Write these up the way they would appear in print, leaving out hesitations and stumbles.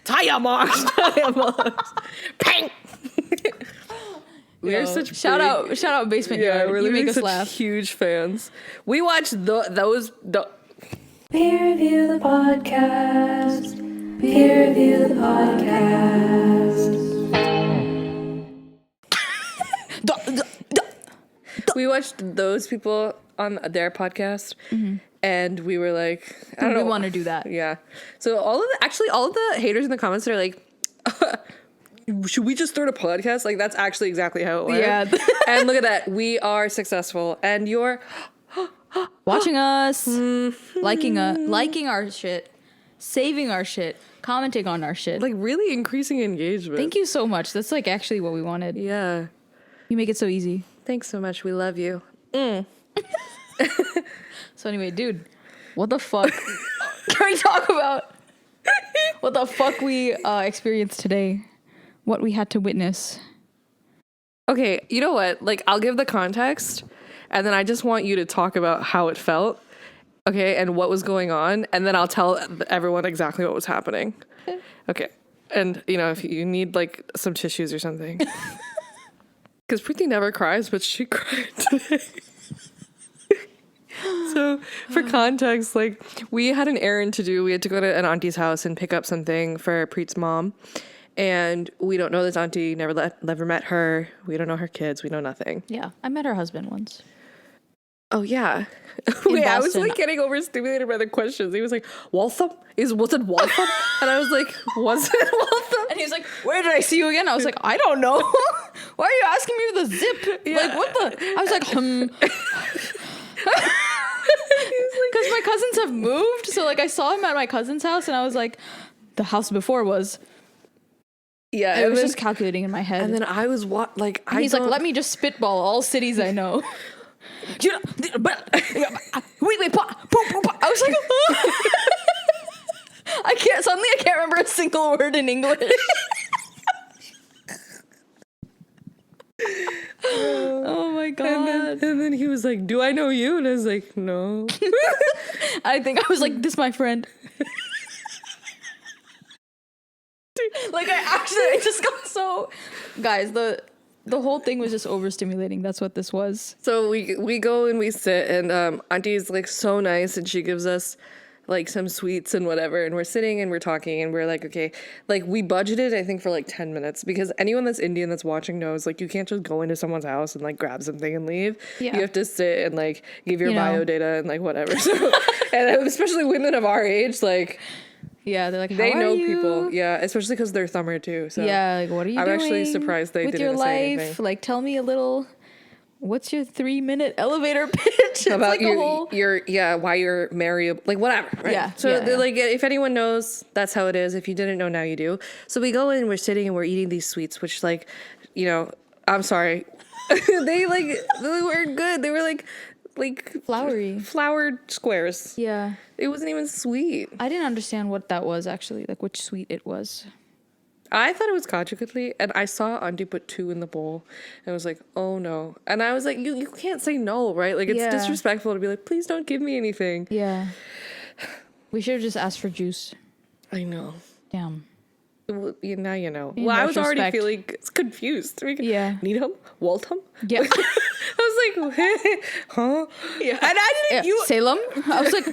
Tire marks. Pang. We are such shout out Basement Yard. We're You make us such laugh. huge fans. We watch those. Peer review the podcast. Peer review the podcast. We watched those people on their podcast, and we were like, I don't know. We want to do that. Yeah. So all of the haters in the comments are like, should we just start a podcast? Like, that's actually exactly how it went. Yeah. And look at that. We are successful. And you're Watching us, liking our shit, saving our shit, commenting on our shit. like really increasing engagement. Thank you so much. That's like actually what we wanted. Yeah. You make it so easy. Thanks so much. We love you. So anyway, dude, what the fuck can we talk about? What the fuck we experienced today? What we had to witness. Okay, you know what? Like, I'll give the context, and then I just want you to talk about how it felt, okay, and what was going on, and then I'll tell everyone exactly what was happening. Okay. And, you know, if you need, like, some tissues or something. Because Preeti never cries, but she cried today. So, for context, like, we had an errand to do. We had to go to an auntie's house and pick up something for Preet's mom. And we don't know this auntie, never met her. We don't know her kids. We know nothing. Yeah, I met her husband once. Oh, yeah. In Wait, I was Boston. like getting overstimulated by the questions. He was like, Waltham? Was it Waltham? And I was like, was it Waltham? And he's like, where did I see you again? I was like, I don't know. Why are you asking me the zip? Yeah. Like, what the? I was like, Because my cousins have moved. So, like, I saw him at my cousin's house, and I was like, the house before was. Yeah. I was just calculating in my head. And then I was And he's like, let me just spitball all cities I know. I was like, I can't remember a single word in English. Oh my god. And then he was like, do I know you? And I was like, no. I think I was like, this my friend. Like, I just got so, guys, the whole thing was just overstimulating. That's what this was. So we go and we sit, and auntie's like so nice, and she gives us like some sweets and whatever, and we're sitting and we're talking, and we're like, okay, like we budgeted I think for like 10 minutes, because anyone that's Indian that's watching knows like you can't just go into someone's house and like grab something and leave. Yeah. You have to sit and like give your You know. bio data and like whatever. So, and especially women of our age, like Yeah, they're like, how they are know you? people. Yeah, especially because they're Thumber too. So Yeah, like, what are you I'm doing? actually surprised they with didn't your say life? anything. Like, tell me a little. What's your 3-minute elevator pitch? It's About like a whole. why you're marriable, like whatever, right? Yeah, So yeah, they're yeah. like, if anyone knows, that's how it is. If you didn't know, now you do. So we go in, we're sitting and we're eating these sweets, which like, you know, I'm sorry, they were good. They were like Flowery. flowered squares. Yeah. It wasn't even sweet. I didn't understand what that was actually, like which sweet it was. I thought it was kaju katli, and I saw auntie put 2 in the bowl, and I was like, oh no. And I was like, you can't say no, right? Like, it's Yeah. disrespectful to be like, please don't give me anything. Yeah. We should have just asked for juice. I know. Damn. Well, now you know. In Well, I was already retrospect. feeling confused. Yeah. Needham? Waltham? Yeah. I was like, huh? Yeah. And I didn't, Yeah. Salem? I was like,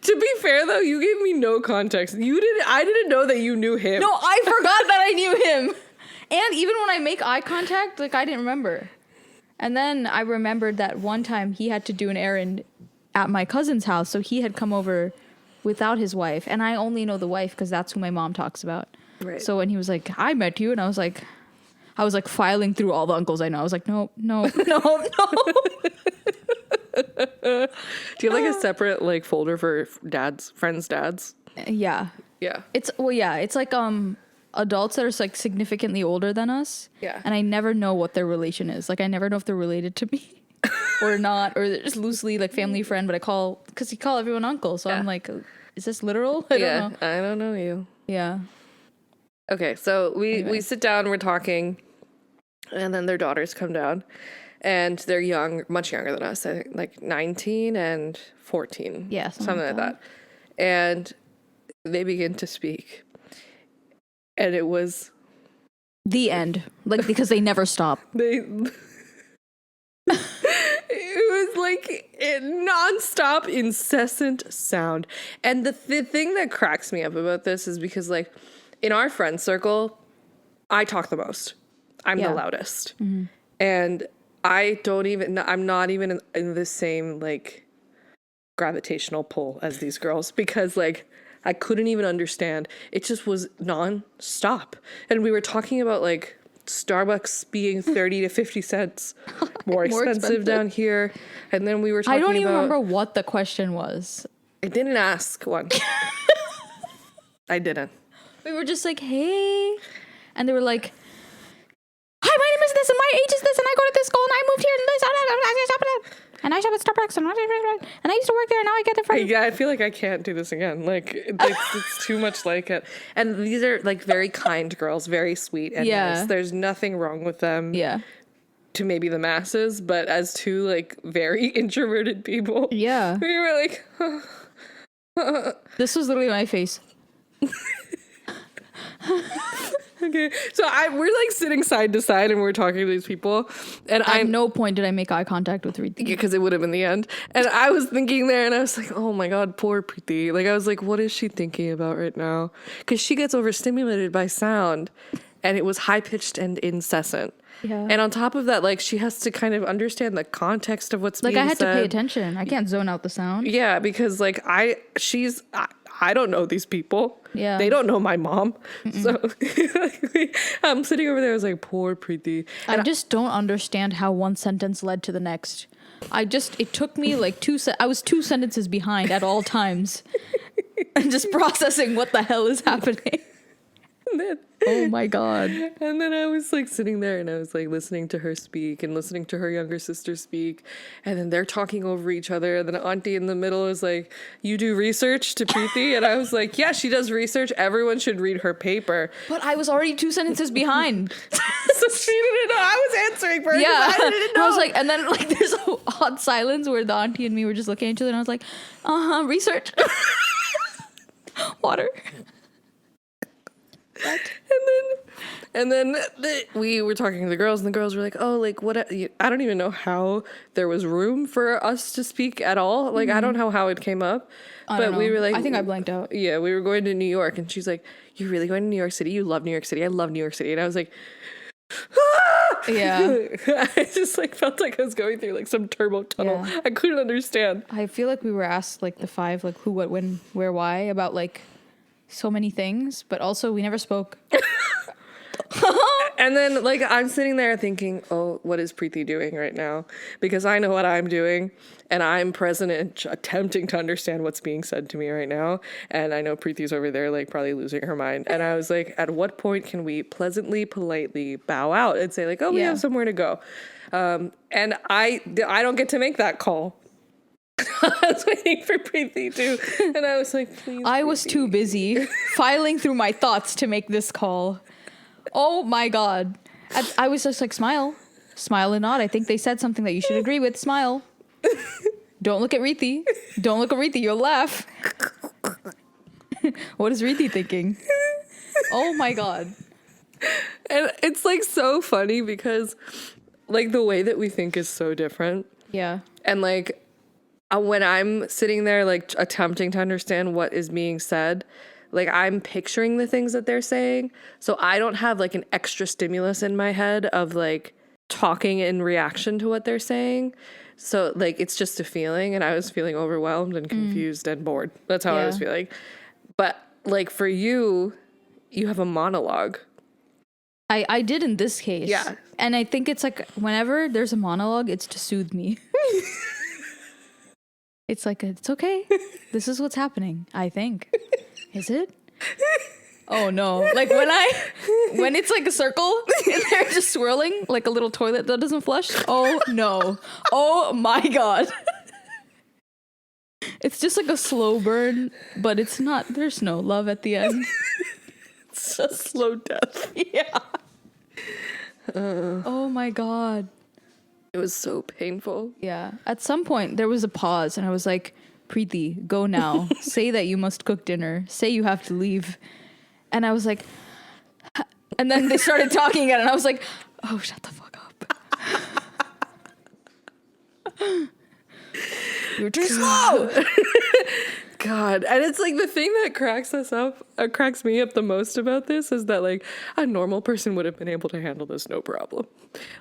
to be fair though, you gave me no context. I didn't know that you knew him. no, I forgot that I knew him. And even when I make eye contact, like I didn't remember. And then I remembered that one time he had to do an errand at my cousin's house. So he had come over without his wife. And I only know the wife because that's who my mom talks about. Right. So when he was like, I met you. And I was like filing through all the uncles I know. I was like, no. Do you have like a separate like folder for friends' dads? Yeah. Yeah. It's like adults that are like significantly older than us. Yeah. And I never know what their relation is. Like I never know if they're related to me or not, or they're just loosely like family friend, but because you call everyone uncle. So I'm like, is this literal? I don't know. I don't know you. Yeah. Okay, so we Anyway. sit down, we're talking, and then their daughters come down, and they're young, much younger than us. I think like 19 and 14. Yeah, something like that. And they begin to speak. And it was the end. Like, because they never stop. it was like a nonstop, incessant sound. And the thing that cracks me up about this is because, like, in our friend circle, I talk the most. I'm the loudest. Mm-hmm. And I'm not even in the same, like, gravitational pull as these girls, because, like, I couldn't even understand. It just was non-stop. And we were talking about, like, Starbucks being 30 to 50 cents more expensive down here. And then we were talking about... I don't even remember what the question was. I didn't ask one. I didn't. We were just like, hey. And they were like, hi, my name is this, and my age is this, and I go to this school, and I moved here, and and I shop at Starbucks, and I used to work there, and now I get it from... Yeah, I feel like I can't do this again. Like, it's too much like it. And these are, like, very kind girls, very sweet and nice. There's nothing wrong with them. Yeah. To maybe the masses, but as two, like, very introverted people. Yeah. We were like... This was literally my face. Okay, so we're like sitting side to side and we're talking to these people, and at no point did I make eye contact with Riti. Because it would have been the end. And I was thinking there, and I was like, oh my god, poor Preeti. Like, I was like, what is she thinking about right now? Because she gets overstimulated by sound, and it was high pitched and incessant. Yeah. And on top of that, like, she has to kind of understand the context of what's being said. Like, I had to pay attention. I can't zone out the sound. Yeah, because, like, I don't know these people. Yeah. They don't know my mom. So I'm sitting over there. I was like, poor Preeti. I just don't understand how one sentence led to the next. It took me like I was 2 sentences behind at all times. And just processing what the hell is happening. Oh my god. And then I was like sitting there and I was like listening to her speak and listening to her younger sister speak, and then they're talking over each other, and then Auntie in the middle is like, you do research to Preeti? And I was like, yeah, she does research. Everyone should read her paper. But I was already 2 sentences behind. So she didn't know. I was answering for her. Yeah. I didn't know. I was like, and then like there's an odd silence where the auntie and me were just looking at each other, and I was like, research. Water. And then we were talking to the girls, and the girls were like, oh, like, what? I don't even know how there was room for us to speak at all. Like, I don't know how it came up. But we were like... I think I blanked out. Yeah, we were going to New York, and she's like, you're really going to New York City? You love New York City? I love New York City. And I was like... Yeah. I just, like, felt like I was going through, like, some turbo tunnel. Yeah. I couldn't understand. I feel like we were asked, like, the 5, like, who, what, when, where, why, about, like... so many things, but also we never spoke. And then, like, I'm sitting there thinking, oh, what is Preeti doing right now? Because I know what I'm doing, and I'm present and attempting to understand what's being said to me right now. And I know Preeti's over there, like, probably losing her mind. And I was like, at what point can we pleasantly, politely bow out and say, like, oh, we have somewhere to go? And I don't get to make that call. I was waiting for Preeti to, and I was like, please. I was too busy filing through my thoughts to make this call. Oh my god. I was just like, smile and nod. I think they said something that you should agree with. Smile. Don't look at Riti. Don't look at Riti. You'll laugh. What is Riti thinking? Oh my god. And it's like so funny because like the way that we think is so different. Yeah. And like when I'm sitting there like attempting to understand what is being said, like I'm picturing the things that they're saying. So I don't have like an extra stimulus in my head of like talking in reaction to what they're saying. So like it's just a feeling, and I was feeling overwhelmed and confused and bored. That's how I was feeling. But like for you, you have a monologue. I did in this case. Yeah. And I think it's like whenever there's a monologue, it's to soothe me. It's like, it's okay. This is what's happening, I think. Is it? Oh no. Like when it's like a circle and they're just swirling like a little toilet that doesn't flush. Oh no. Oh my god. It's just like a slow burn, but it's not, there's no love at the end. It's a slow death. Yeah. Oh my god. It was so painful. Yeah. At some point, there was a pause, and I was like, Preeti, go now. Say that you must cook dinner. Say you have to leave. And I was like, and then they started talking again, and I was like, oh, shut the fuck up. You're too slow. God. And it's like the thing that cracks me up the most about this is that like a normal person would have been able to handle this no problem.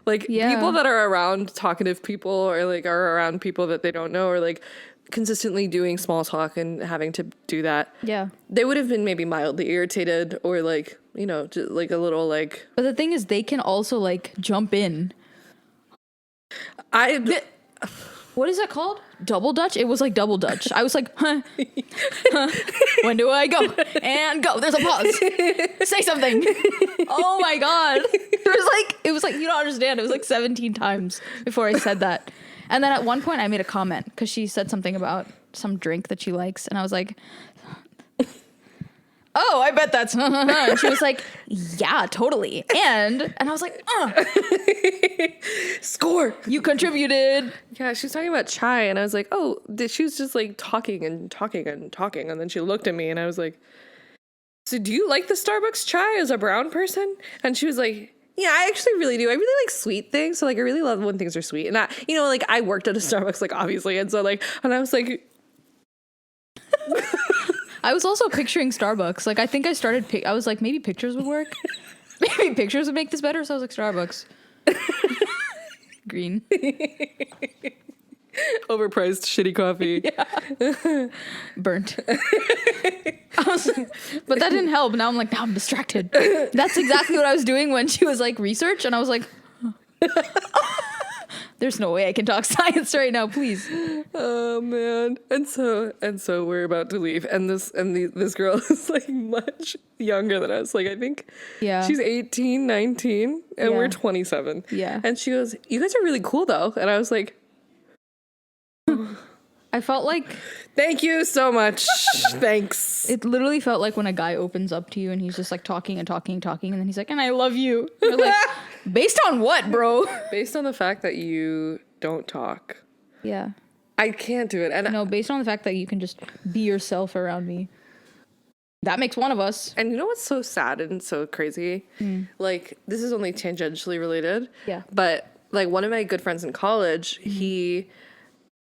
Like people that are around talkative people or like are around people that they don't know or like consistently doing small talk and having to do that. Yeah. They would have been maybe mildly irritated or like, you know, just like a little like. But the thing is, they can also like jump in. What is that called? Double Dutch? It was like double Dutch. I was like, huh? When do I go? And go. There's a pause. Say something. Oh my God. It was like, you don't understand. It was like 17 times before I said that. And then at one point I made a comment because she said something about some drink that she likes. And I was like, oh, I bet that's, and she was like, yeah, totally. And I was like, score. You contributed. Yeah, she was talking about chai, and I was like, oh, she was just like talking and talking and talking, and then she looked at me, and I was like, so do you like the Starbucks chai as a brown person? And she was like, yeah, I actually really do. I really like sweet things, so like I really love when things are sweet. And I, you know, like I worked at a Starbucks, like obviously, and so like, and I was like. I was also picturing Starbucks. Like, I think I started, I was like, maybe pictures would work. Maybe pictures would make this better. So I was like, Starbucks. Green. Overpriced shitty coffee. Yeah. Burnt. But that didn't help. Now I'm distracted. That's exactly what I was doing when she was like, research. And I was like, there's no way I can talk science right now, please. Oh man. And so we're about to leave. And this girl is like much younger than us. Like I think she's 18, 19, and we're 27. Yeah. And she goes, you guys are really cool though. And I was like, I felt like, thank you so much. Thanks. it literally felt like when a guy opens up to you and he's just like talking and talking and talking, and then he's like, and I love you. You're like, based on what, bro? Based on the fact that you don't talk. Yeah. I can't do it. And no, based on the fact that you can just be yourself around me. That makes one of us. And you know what's so sad and so crazy? Like, this is only tangentially related. Yeah. But like one of my good friends in college, he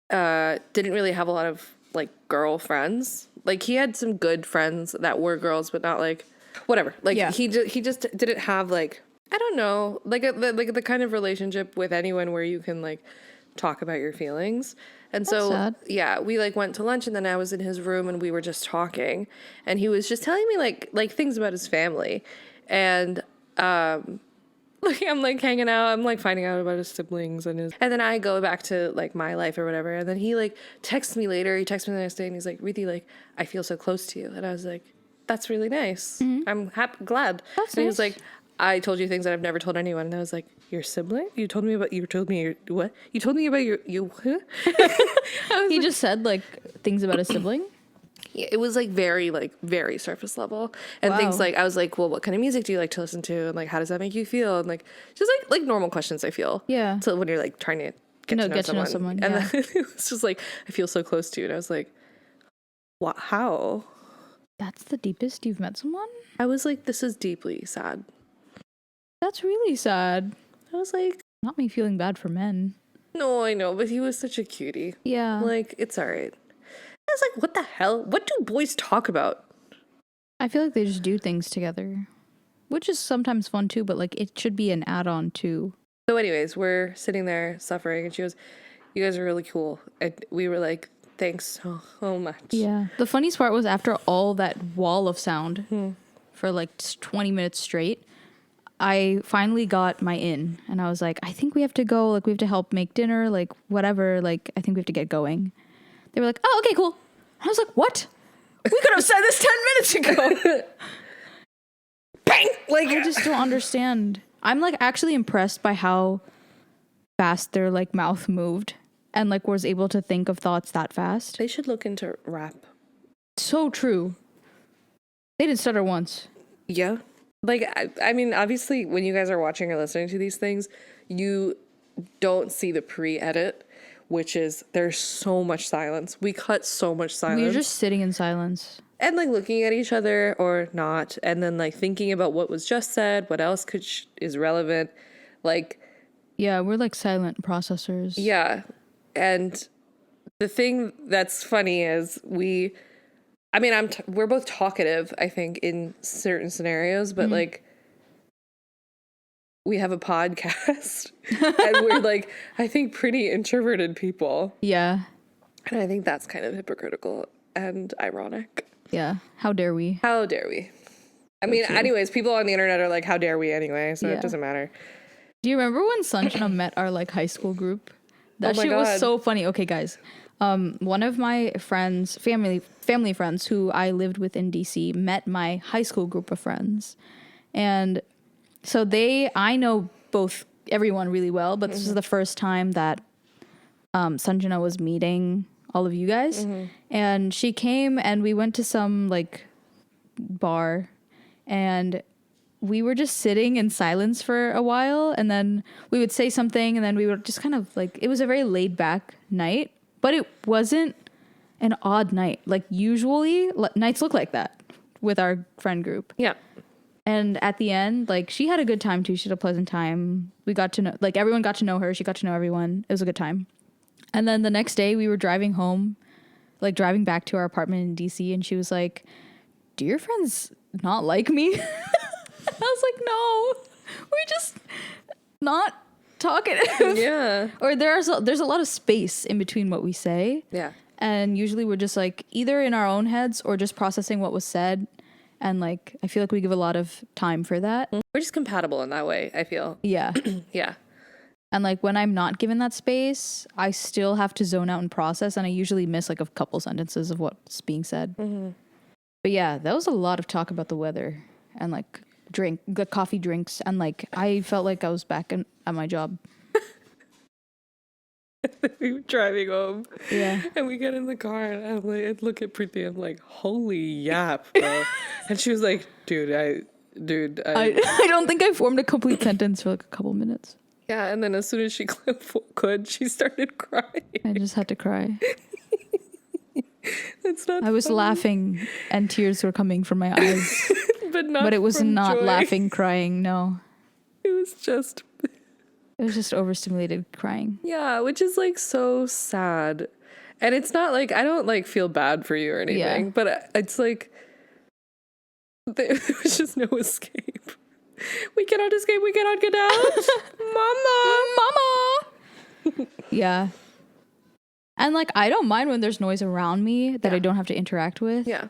didn't really have a lot of like girlfriends. Like he had some good friends that were girls, but not like whatever. Like he just didn't have like, I don't know, like the kind of relationship with anyone where you can like talk about your feelings. And That's so sad. yeah, we like went to lunch, and then I was in his room and we were just talking, and he was just telling me like things about his family. And like I'm like hanging out, I'm like finding out about his siblings and then I go back to like my life or whatever, and then he like texts me later. He texts me the next day and he's like, Riti, like I feel so close to you. And I was like, that's really nice. I'm glad. That's and he nice. was like, I told you things that I've never told anyone. And I was like, your sibling? You told me about what? You told me about you huh? He just said like things about a sibling. Yeah, it was like very surface level, and things like I was like, well, what kind of music do you like to listen to, and like how does that make you feel, and like just like normal questions I feel. Yeah. So when you're like trying to get to know someone, and then it was just like I feel so close to you, and I was like, what? How? That's the deepest you've met someone? I was like, this is deeply sad. That's really sad. I was like, Not me feeling bad for men. no, I know, but he was such a cutie. Yeah. Like it's all right. I was like, what the hell? What do boys talk about? I feel like they just do things together, which is sometimes fun too, but like it should be an add-on too. So anyways, we're sitting there suffering, and she goes, you guys are really cool. And we were like, thanks so much. Yeah. The funniest part was after all that wall of sound for like 20 minutes straight, I finally got my in, and I was like, I think we have to go. Like we have to help make dinner, like whatever. Like I think we have to get going. They were like, oh, okay, cool. I was like, what? We could have said this 10 minutes ago. Bang! Like I just don't understand. I'm like actually impressed by how fast their like mouth moved and like was able to think of thoughts that fast. they should look into rap. So true. They didn't stutter once. Yeah. Like, I mean, obviously, when you guys are watching or listening to these things, you don't see the pre-edit, which is there's so much silence. We cut so much silence. We were just sitting in silence. And like looking at each other or not, and then like thinking about what was just said, what else is relevant, like Yeah, we're like silent processors. yeah. And the thing that's funny is we're both talkative, I think, in certain scenarios, but like we have a podcast and we're like, I think, pretty introverted people. Yeah. And I think that's kind of hypocritical and ironic. Yeah. How dare we? How dare we? I mean, anyways, people on the internet are like, how dare we anyway? So Yeah. it doesn't matter. Do you remember when Sanjana met our like high school group? That Oh my shit was God. so funny. Okay, guys. One of my friends, family friends who I lived with in DC met my high school group of friends. And so I know everyone really well, but this is the first time that Sanjana was meeting all of you guys. And she came and we went to some like bar and we were just sitting in silence for a while, and then we would say something, and then we would just kind of like, it was a very laid back night, but it wasn't an odd night. Like usually nights look like that with our friend group. Yeah. And at the end, like she had a good time too. She had a pleasant time. We got to know, like everyone got to know her. She got to know everyone. It was a good time. And then the next day we were driving home, like driving back to our apartment in DC, and she was like, do your friends not like me? I was like, no, we're just not talkative. Yeah. Or there's a lot of space in between what we say. Yeah. And usually we're just like either in our own heads or just processing what was said. And like, I feel like we give a lot of time for that. We're just compatible in that way, I feel. Yeah. Yeah. And like when I'm not given that space, I still have to zone out and process. And I usually miss like a couple sentences of what's being said. But yeah, that was a lot of talk about the weather and like the coffee drinks. And like, I felt like I was back at my job. We were driving home. Yeah. And we get in the car and I'm like, I look at Preeti, I'm like, holy yap, bro. And she was like, I I don't think I formed a complete sentence for like a couple minutes. yeah. And then as soon as she could, she started crying. I just had to cry. It's not I was funny, laughing and tears were coming from my eyes. but It was from not joy. laughing, crying. No. It was just, It was just overstimulated crying. yeah, which is like so sad. And it's not like, I don't like feel bad for you or anything, Yeah. but it's like, there was just no escape. We cannot escape. We cannot get out. Mama! Yeah. And like, I don't mind when there's noise around me that I don't have to interact with. Yeah.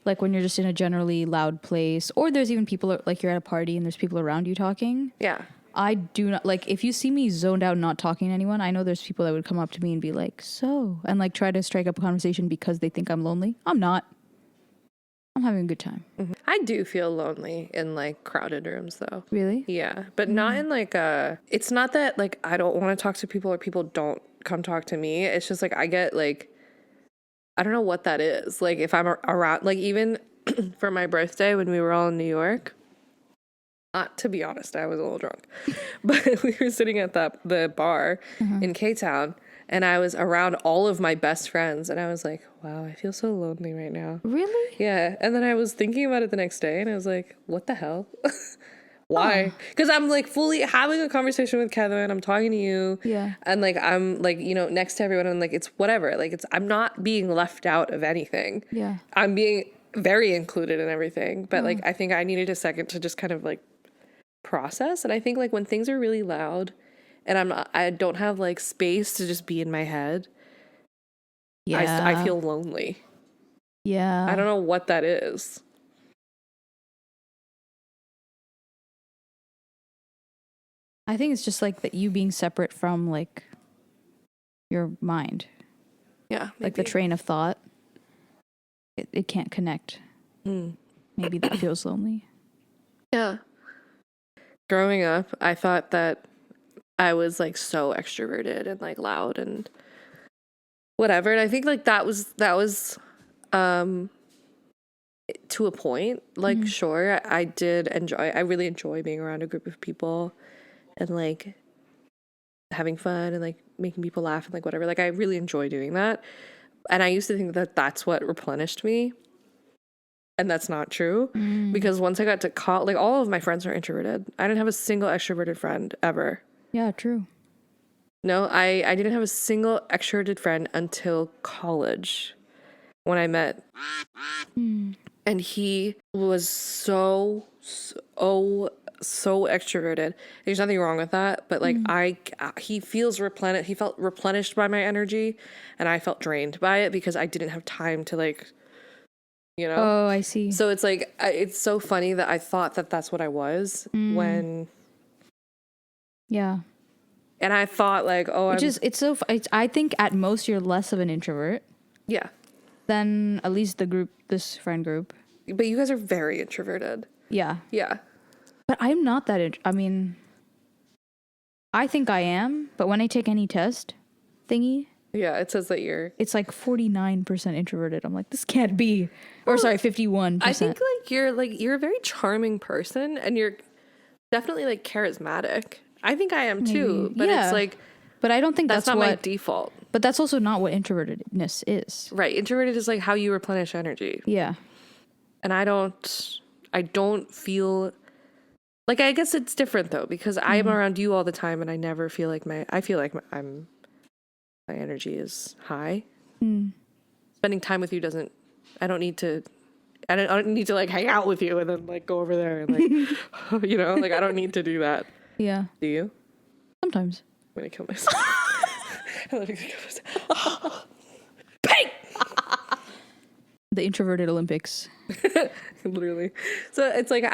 Like when you're just in a generally loud place, or there's even people, like you're at a party and there's people around you talking. Yeah. I do not, like, if you see me zoned out not talking to anyone, I know there's people that would come up to me and be like, so, and like try to strike up a conversation because they think I'm lonely. I'm not. I'm having a good time. I do feel lonely in like crowded rooms though. Really? Yeah. But not in like it's not that like I don't want to talk to people or people don't come talk to me. It's just like I get like, I don't know what that is. Like if I'm around, like even for my birthday when we were all in New York, to be honest, I was a little drunk, but we were sitting at the bar in K-Town and I was around all of my best friends and I was like, wow, I feel so lonely right now. Really? Yeah. And then I was thinking about it the next day and I was like, what the hell? Why? Because I'm like fully having a conversation with Kevin. I'm talking to you. Yeah. And like, I'm like, next to everyone and like, it's whatever. Like I'm not being left out of anything. Yeah. I'm being very included in everything. But like, I think I needed a second to just kind of like process. And I think like when things are really loud and I don't have like space to just be in my head, Yeah. I feel lonely. Yeah. I don't know what that is. I think it's just like that you being separate from like your mind, Yeah. like the train of thought. It can't connect. Maybe that feels lonely. Yeah. Growing up, I thought that I was like so extroverted and like loud and whatever. And I think like that was to a point. Like sure, I really enjoy being around a group of people and like having fun and like making people laugh and like whatever. Like I really enjoy doing that. And I used to think that that's what replenished me. And that's not true because once I got to college, like all of my friends are introverted. I didn't have a single extroverted friend ever. Yeah, true. No, I didn't have a single extroverted friend until college when I met. And he was so extroverted. There's nothing wrong with that, but like he feels replenished. He felt replenished by my energy, and I felt drained by it because I didn't have time to like, you know. Oh, I see. So it's like it's so funny that I thought that that's what I was when. Yeah. And I thought like, oh, I think at most you're less of an introvert yeah. than at least this friend group. But you guys are very introverted. Yeah. Yeah. But I'm not that, I mean, I think I am, but when I take any test thingy, Yeah, it says that you're. it's like 49% introverted. I'm like, this can't be. Or sorry, 51%. I think you're a very charming person, and you're definitely like charismatic. I think I am too, Maybe. but Yeah. it's like But I don't think that's that's not my what, default. but that's also not what introvertedness is. Right, introverted is like how you replenish energy, Yeah. and I don't feel like, I guess it's different though because I'm around you all the time, and I never feel like I feel like my energy is high. Spending time with you doesn't. I don't need to like hang out with you and then like go over there and like you know, like I don't need to do that. Yeah. Do you? Sometimes. I'm gonna kill myself. I'm gonna kill myself. Bang! The introverted Olympics. Literally. So it's like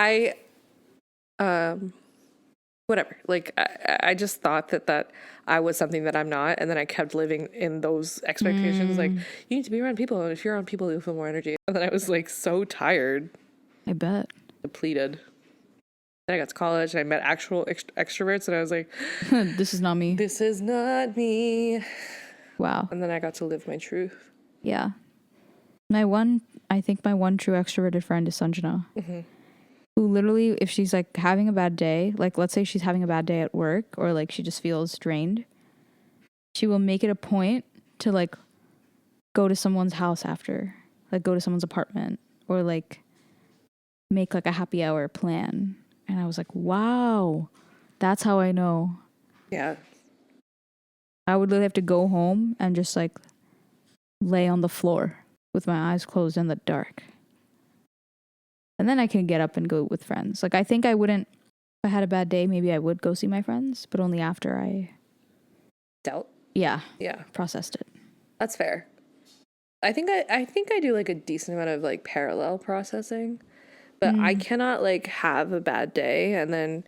whatever. Like I just thought that I was something that I'm not, and then I kept living in those expectations. Like you need to be around people, and if you're around people, you'll feel more energy. And then I was like so tired, I bet. depleted. Then I got to college and I met actual extroverts, and I was like, This is not me. this is not me. Wow. And then I got to live my truth. Yeah. I think my one true extroverted friend is Sanjana. Who literally, if she's like having a bad day, like let's say she's having a bad day at work or like she just feels drained, she will make it a point to like go to someone's house after, like go to someone's apartment or like make like a happy hour plan. And I was like, wow, that's how I know. Yeah. I would literally have to go home and just like lay on the floor with my eyes closed in the dark. And then I can get up and go with friends. Like, I think I wouldn't, if I had a bad day, maybe I would go see my friends, but only after I Dealt. Yeah. Processed it. That's fair. I think I do like a decent amount of like parallel processing, but I cannot like have a bad day and then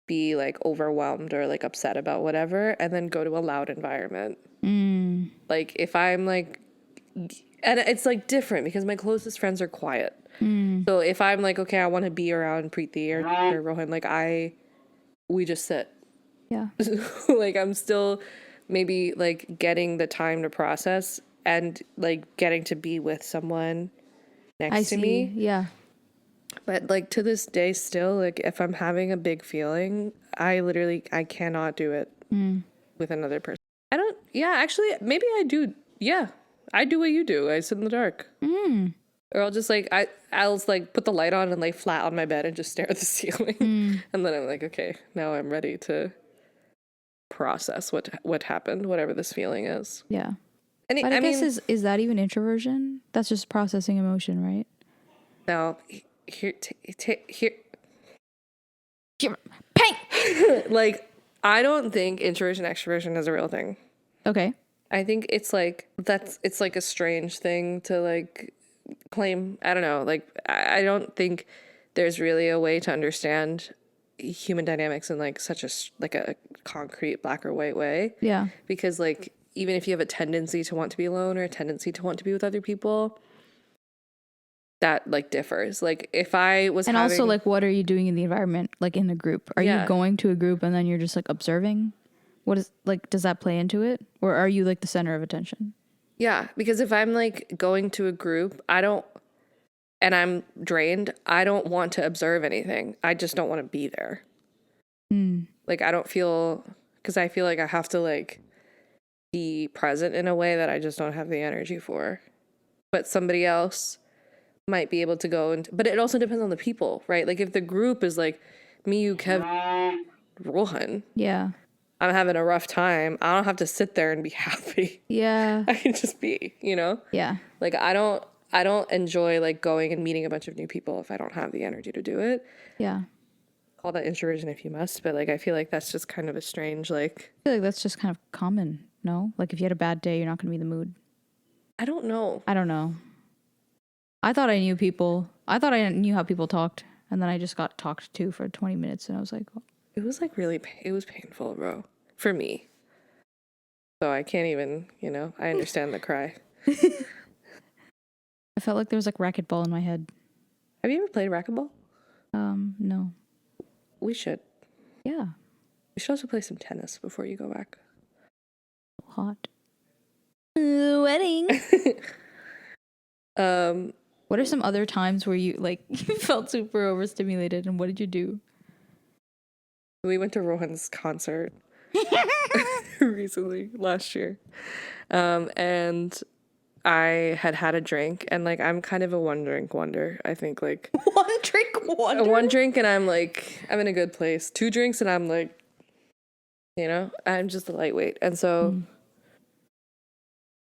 be like overwhelmed or like upset about whatever and then go to a loud environment. Like if I'm like, and it's like different because my closest friends are quiet. So if I'm like, okay, I want to be around Preeti or Rohan, like we just sit. Yeah. Like I'm still maybe like getting the time to process and like getting to be with someone next to me. Yeah. But like to this day still, like if I'm having a big feeling, I cannot do it with another person. Actually maybe I do. Yeah. I do what you do. I sit in the dark. Or I'll just like I'll like put the light on and lay flat on my bed and just stare at the ceiling. And then I'm like, okay, now I'm ready to process what happened, whatever this feeling is. Yeah. And But I guess is that even introversion? That's just processing emotion, right? now here Pang! like I don't think introversion extroversion is a real thing. Okay. I think it's like it's like a strange thing to like claim. I don't know. Like I don't think there's really a way to understand human dynamics in like such a concrete black or white way. Yeah. Because like even if you have a tendency to want to be alone or a tendency to want to be with other people, that like differs. Like if I was And also like what are you doing in the environment, like in the group? Are you going to a group and then you're just like observing? What is like, does that play into it? Or are you like the center of attention? Yeah, because if I'm like going to a group, and I'm drained, I don't want to observe anything. I just don't want to be there. Like I don't feel because I feel like I have to like be present in a way that I just don't have the energy for. But somebody else might be able to go and, but it also depends on the people, right? Like if the group is like me, you, Kev, Rohan, Yeah. I'm having a rough time. I don't have to sit there and be happy. Yeah. I can just be, you know? Yeah. Like I don't enjoy like going and meeting a bunch of new people if I don't have the energy to do it. Yeah. Call that introversion if you must, but like I feel like that's just kind of a strange like I feel like that's just kind of common, no? Like if you had a bad day, you're not going to be in the mood. I don't know. I don't know. I thought I knew people. I thought I knew how people talked, and then I just got talked to for 20 minutes, and I was like, oh. It was like really it was painful, bro, for me. So I can't even, you know, I understand the cry. I felt like there was like racquetball in my head. Have you ever played racquetball? No. We should. Yeah. We should also play some tennis before you go back. Hot. Wedding. What are some other times where you like you felt super overstimulated, and what did you do? We went to Rohan's concert recently, last year. And I had a drink, and like I'm kind of a one drink wonder. I think like One drink wonder. one drink and I'm like I'm in a good place. 2 drinks and I'm like, you know, I'm just a lightweight. And so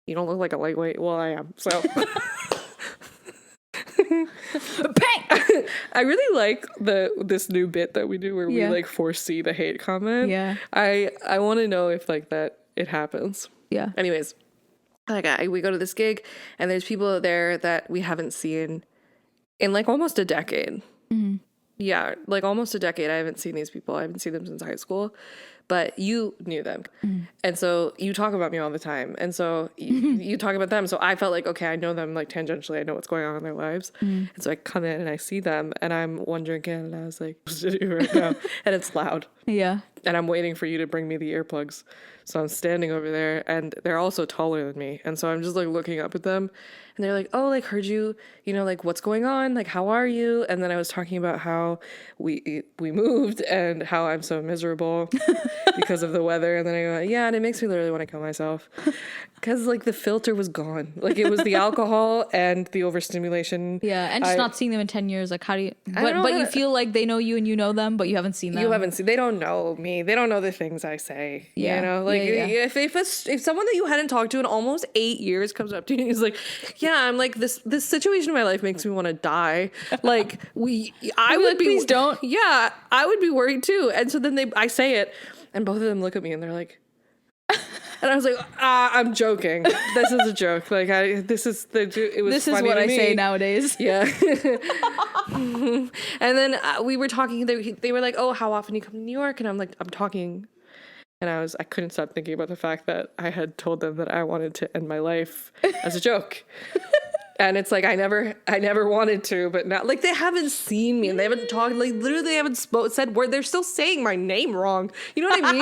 you don't look like a lightweight. Well, I am. So Bang! I really like this new bit that we do where we Yeah. like foresee the hate comment. Yeah. I want to know if like that it happens. Yeah. Anyways, like we go to this gig and there's people there that we haven't seen in like almost a decade. Mm-hmm. Yeah, like almost a decade. I haven't seen these people. I haven't seen them since high school, but you knew them. Mm-hmm. And so you talk about me all the time. And so you talk about them. So I felt like, okay, I know them like tangentially. I know what's going on in their lives. Mm-hmm. And so I come in and I see them and I'm one drink in and I was like, what to do right now? And it's loud. Yeah. And I'm waiting for you to bring me the earplugs. So I'm standing over there and they're also taller than me. And so I'm just like looking up at them and they're like, oh, like heard you, you know, like what's going on? Like, how are you? And then I was talking about how we moved and how I'm so miserable because of the weather. And then I go, yeah, and it makes me literally want to kill myself because like the filter was gone. Like it was the alcohol and the overstimulation. Yeah. And just not seeing them in 10 years. Like, how do you, don't know but you how- feel like they know you and you know them, but you haven't seen them. You haven't seen. They don't know me. They don't know the things I say. Yeah. You know, like Yeah. if someone that you hadn't talked to in almost 8 years comes up to you and he's like, "Yeah, I'm like this situation in my life makes me want to die." Like I would like, be. "Please don't." Yeah, I would be worried too. And so then I say it, and both of them look at me and they're like. And I was like, I'm joking. This is a joke. Like, it was. This is funny what to I me. say nowadays. Yeah. And then we were talking. They were like, "Oh, how often do you come to New York?" And I'm like, "I'm talking." And I couldn't stop thinking about the fact that I had told them that I wanted to end my life as a joke. And it's like I never wanted to, but now like they haven't seen me and they haven't talked, like literally they haven't said word. They're still saying my name wrong. You know what I mean?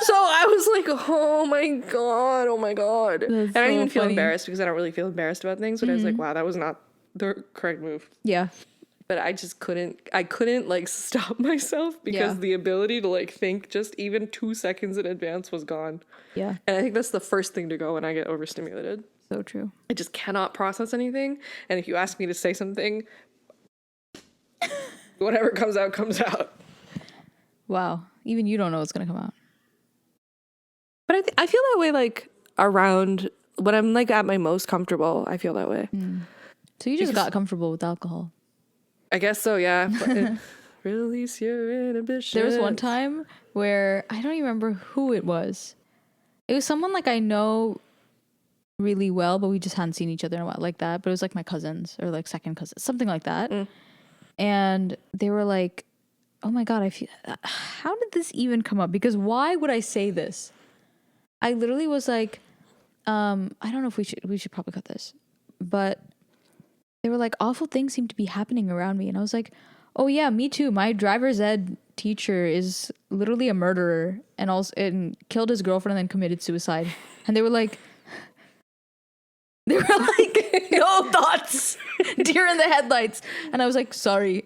So I was like, oh my god. And I didn't even feel embarrassed because I don't really feel embarrassed about things. But I was like, wow, that was not the correct move. Yeah. But I just couldn't like stop myself because Yeah. the ability to like think just even 2 seconds in advance was gone. Yeah. And I think that's the first thing to go when I get overstimulated. So true. I just cannot process anything. And if you ask me to say something, whatever comes out, comes out. Wow. Even you don't know what's going to come out. But I feel that way like around when I'm like at my most comfortable, I feel that way. So you just got comfortable with alcohol. I guess so, yeah. But release your inhibition. There was one time where I don't even remember who it was. It was someone like I know really well, but we just hadn't seen each other in a while like that. But it was like my cousins or like second cousins, something like that. And they were like, oh my God, I feel, how did this even come up? Because why would I say this? I literally was like, I don't know if we should probably cut this, but they were like, awful things seem to be happening around me. And I was like, oh yeah, me too. My driver's ed teacher is literally a murderer and killed his girlfriend and then committed suicide. And they were like, no thoughts, deer in the headlights. And I was like, sorry.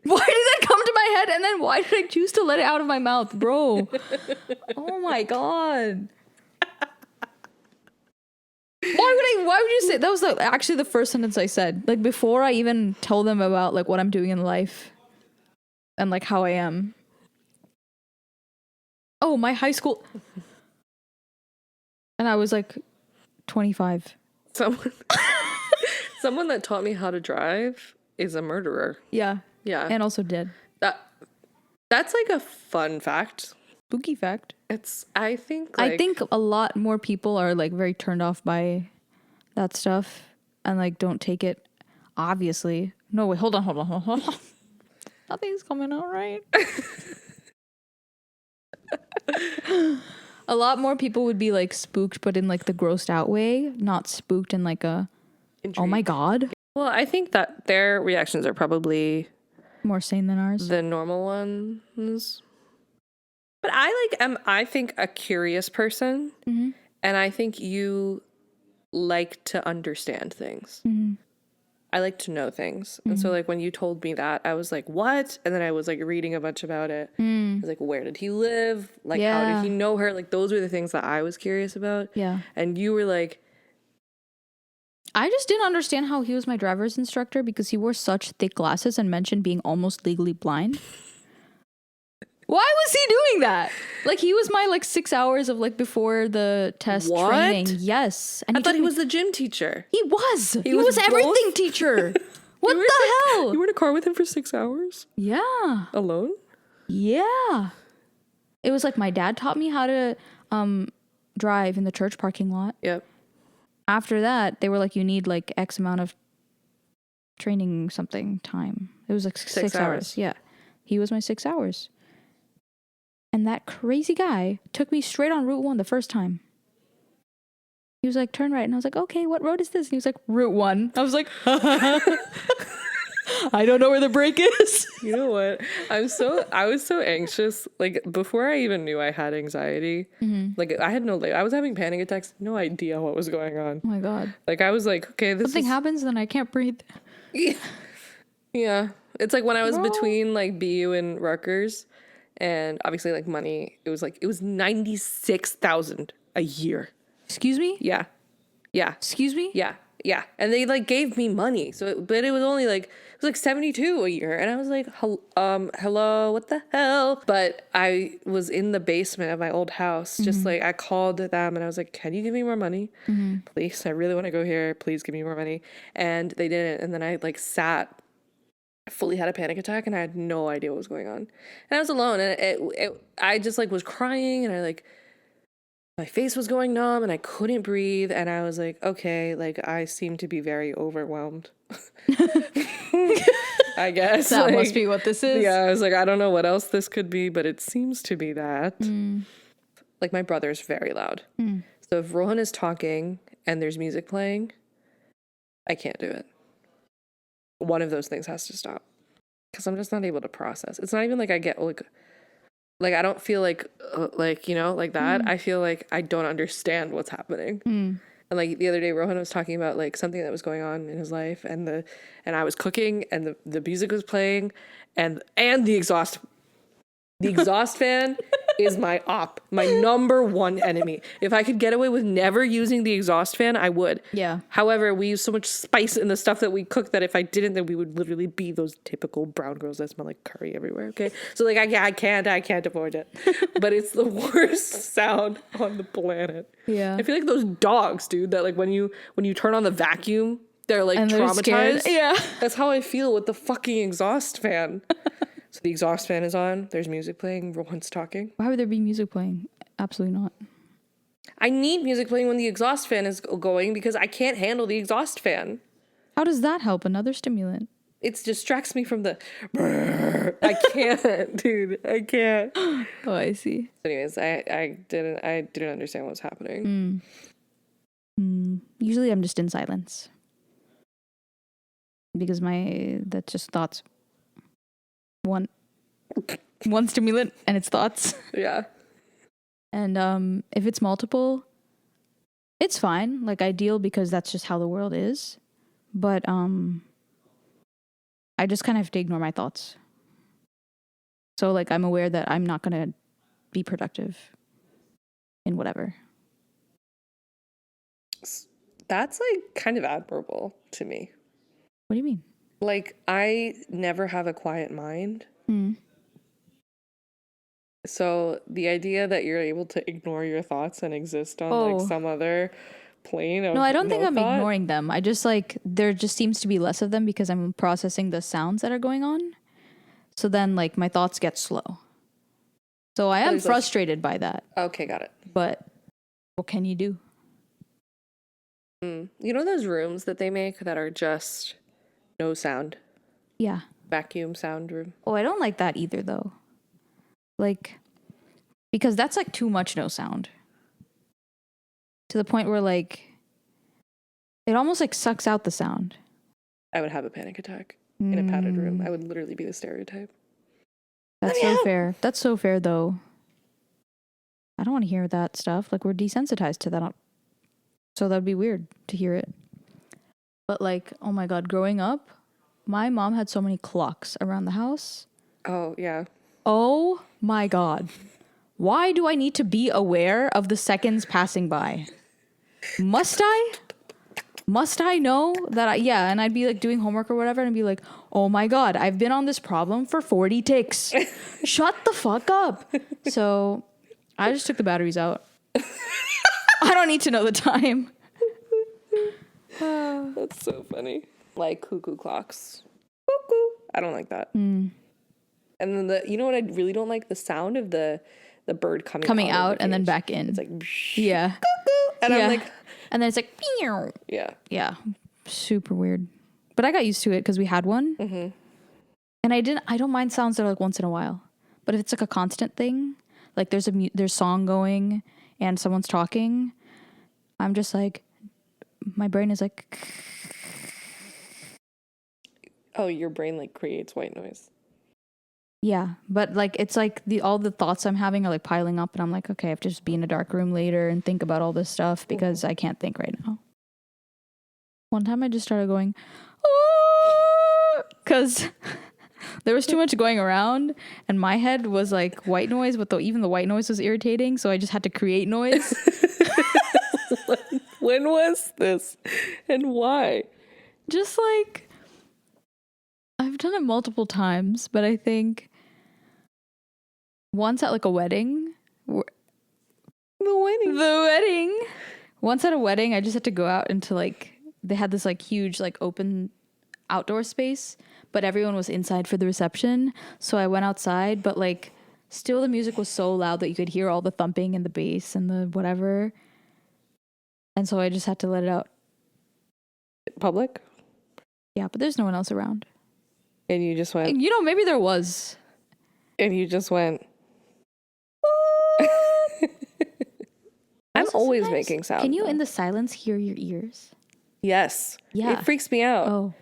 Why did that come to my head? And then why did I choose to let it out of my mouth, bro? Oh my God. Why would you say that was actually the first sentence I said, like before I even told them about like what I'm doing in life and like how I am. Oh, my high school. And I was like 25. Someone that taught me how to drive is a murderer. Yeah. Yeah. And also dead. That's like a fun fact. Spooky fact. I think a lot more people are like very turned off by that stuff and like don't take it obviously. No, wait, hold on. Nothing's coming out right. A lot more people would be like spooked, but in like the grossed out way, not spooked in like a oh my God. Well, I think that their reactions are probably more sane than ours. The normal ones. But I think a curious person, mm-hmm. and I think you like to understand things. Mm-hmm. I like to know things. Mm-hmm. And so like when you told me that, I was like, what? And then I was like reading a bunch about it. I was like, where did he live? Like, how did he know her? Like, those were the things that I was curious about. Yeah. And you were like, I just didn't understand how he was my driver's instructor because he wore such thick glasses and mentioned being almost legally blind. Why was he doing that? Like, he was my, like, 6 hours of, like, before the test training. Yes. And I thought he was the gym teacher. He was. He was was everything both? teacher. What the hell? You were in a car with him for 6 hours? Yeah. Alone? Yeah. It was like my dad taught me how to drive in the church parking lot. Yep. After that, they were like, you need, like, X amount of training something time. It was, like, 6 hours. Yeah. He was my 6 hours. And that crazy guy took me straight on Route 1 the first time. He was like, turn right. And I was like, okay, what road is this? And he was like, Route 1. I was like, I don't know where the break is. You know what? I was so anxious. Like, before I even knew I had anxiety, like, I was having panic attacks, no idea what was going on. Oh my God. Like, I was like, okay, Something happens, then I can't breathe. Yeah. It's like when I was between, like, BU and Rutgers. And obviously, like, money, it was $96,000 a year. Excuse me? Yeah. Excuse me? Yeah. And they, like, gave me money. But it was only, like, it was, like, 72 a year. And I was like, hello, what the hell? But I was in the basement of my old house. Just, like, I called them and I was like, can you give me more money? Please, I really want to go here. Please give me more money. And they didn't. And then I, like, fully had a panic attack and I had no idea what was going on. And I was alone and I just like was crying and I like my face was going numb and I couldn't breathe and I was like, okay, like I seem to be very overwhelmed. I guess that like, must be what this is. Yeah, I was like, I don't know what else this could be, but it seems to be that. Like my brother's very loud. So if Rohan is talking and there's music playing, I can't do it. One of those things has to stop because I'm just not able to process. It's not even like I get like I don't feel like you know, like that. I feel like I don't understand what's happening. And like the other day, Rohan was talking about like something that was going on in his life, and I was cooking, and the music was playing, and the exhaust fan is my number one enemy. If I could get away with never using the exhaust fan, I would. Yeah. However, we use so much spice in the stuff that we cook that if I didn't, then we would literally be those typical brown girls that smell like curry everywhere. Okay. So like I can't avoid it. But it's the worst sound on the planet. Yeah. I feel like those dogs, dude, that like when you turn on the vacuum, they're like traumatized. Yeah. That's how I feel with the fucking exhaust fan. So the exhaust fan is on. There's music playing. Rohan's talking. Why would there be music playing? Absolutely not. I need music playing when the exhaust fan is going because I can't handle the exhaust fan. How does that help? Another stimulant. It distracts me from the... I can't, dude. I can't. Oh, I see. Anyways, I didn't understand what was happening. Usually I'm just in silence. Because that's just thoughts. One stimulant and it's thoughts. Yeah. And if it's multiple, it's fine. Like ideal because that's just how the world is. But I just kind of have to ignore my thoughts So like I'm aware that I'm not going to be productive in whatever. That's like kind of admirable to me. What do you mean? Like, I never have a quiet mind. So the idea that you're able to ignore your thoughts and exist on like some other plane of No, I don't think I'm thought. ignoring them. I just like there just seems to be less of them because I'm processing the sounds that are going on. So then like my thoughts get slow. So I am frustrated by that. Okay, got it. But what can you do? You know those rooms that they make that are just no sound? Yeah. Vacuum sound room. Oh, I don't like that either though. Like, because that's like too much no sound. To the point where like, it almost like sucks out the sound. I would have a panic attack in a padded room. I would literally be the stereotype. That's so fair. That's so fair though. I don't want to hear that stuff. Like we're desensitized to that. So that'd be weird to hear it. But like, oh my God, growing up, my mom had so many clocks around the house. Oh, yeah. Oh my God. Why do I need to be aware of the seconds passing by? Must I? Must I know that and I'd be like doing homework or whatever and I'd be like, oh my God, I've been on this problem for 40 ticks. Shut the fuck up. So I just took the batteries out. I don't need to know the time. That's so funny. Like cuckoo clocks. Cuckoo. I don't like that. And then you know what I really don't like? The sound of the bird coming out and then back in. It's like, yeah. Cuckoo. And I'm like, and then it's like, pew. Yeah. Yeah. Super weird. But I got used to it because we had one. And I don't mind sounds that are like once in a while. But if it's like a constant thing, like there's song going and someone's talking, I'm just like, my brain is like. Oh, your brain like creates white noise. Yeah, but like it's like all the thoughts I'm having are like piling up and I'm like, okay, I have to just be in a dark room later and think about all this stuff because I can't think right now. One time I just started going, because there was too much going around and my head was like white noise, but even the white noise was irritating, so I just had to create noise. When was this and why? Just like, I've done it multiple times, but I think once at like a wedding. The wedding. Once at a wedding, I just had to go out into like, they had this like huge like open outdoor space, but everyone was inside for the reception. So I went outside, but like still the music was so loud that you could hear all the thumping and the bass and the whatever. And so I just had to let it out. Public? Yeah, but there's no one else around. And you just went. And, maybe there was. And you just went. I'm Also, always sometimes, making sound. Can you though. in the silence hear your ears? Yes. Yeah. It freaks me out. Oh.